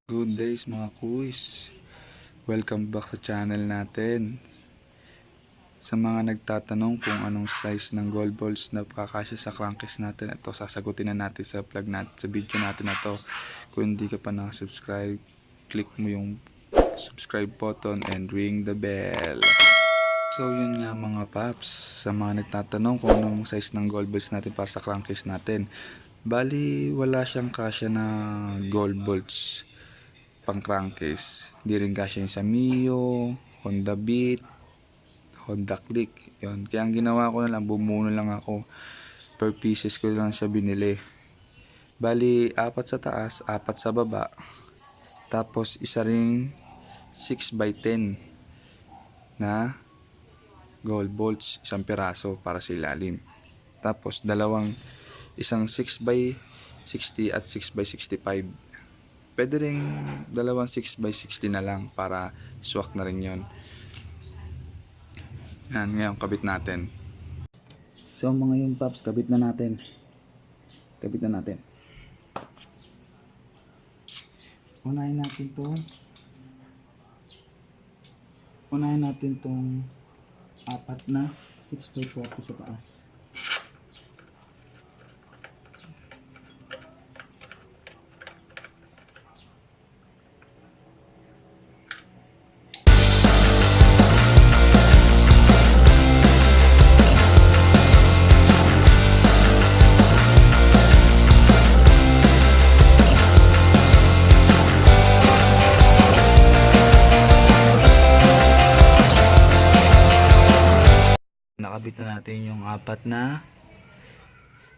Good days mga kuyss. Welcome back sa channel natin. Sa mga nagtatanong kung anong size ng gold balls na kakasya sa crankcase natin, ito sasagutin na natin sa vlog natin, sa video natin na to. Kung hindi ka pa nakasubscribe, click mo yung subscribe button and ring the bell. So yun nga mga paps, sa mga nagtatanong kung anong size ng gold balls natin para sa crankcase natin, bali wala siyang kasya na gold balls pang crankcase. Hindi rin kasya yung sa Mio, Honda Beat, Honda Click. Yun. Kaya ang ginawa ko na lang, bumuno lang ako. Per pieces ko lang siya binili. Bali, apat sa taas, apat sa baba. Tapos, isa ring 6x10 na gold bolts, isang piraso para sa ilalim. Tapos, isang 6x60 at 6x65. Pwede rin dalawang 6x60 na lang para swak na rin yon. Yan, ngayon kabit natin. So mga yung paps, kabit na natin. Unahin natin tong apat na 6x40 sa taas. Nakabit na natin yung apat na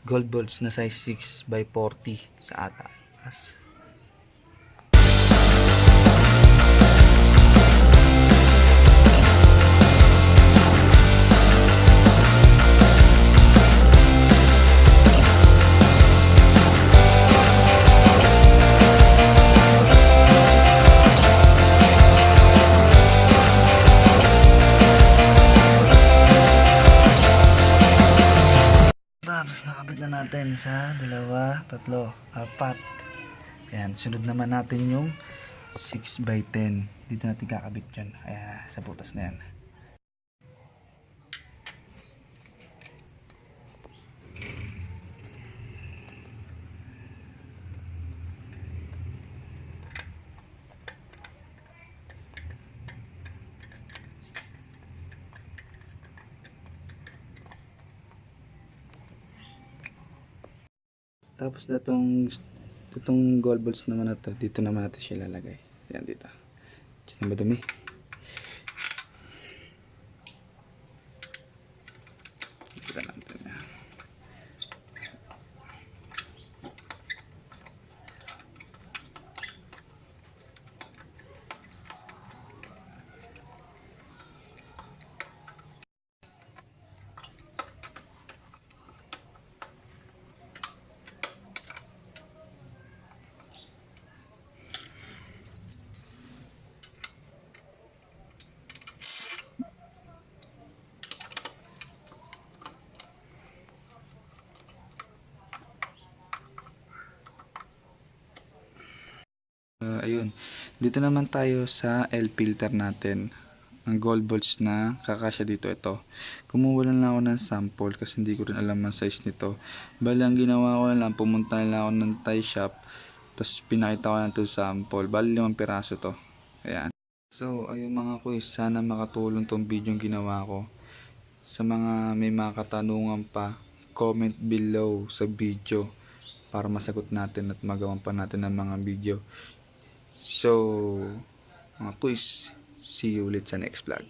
gold balls na size 6x40 sa taas. Nakabit na natin sa dalawa, tatlo, apat. Ayan, sunod naman natin yung 6x10. Dito natin kakabit yan. Ayan, sa butas na yan. Tapos itong gold balls naman na to, dito naman natin siya lalagay. Yan dito. Diyan na madumi. Dito natin yan. Ayun, dito naman tayo sa airfilter natin. Ang gold balls na kakasya dito, ito. Kumuha lang ako ng sample kasi hindi ko rin alam ang size nito. Bali, ang ginawa ko lang, pumunta lang ako ng Thai shop, tapos pinakita ko lang ito sample. Bali, 5 piraso to. Ayan. So, ayun mga kuys, sana makatulong tong video yung ginawa ko. Sa mga may mga katanungan pa, comment below sa video para masagot natin at magawan pa natin ng mga video. So, mga kuyss, see you ulit sa next vlog.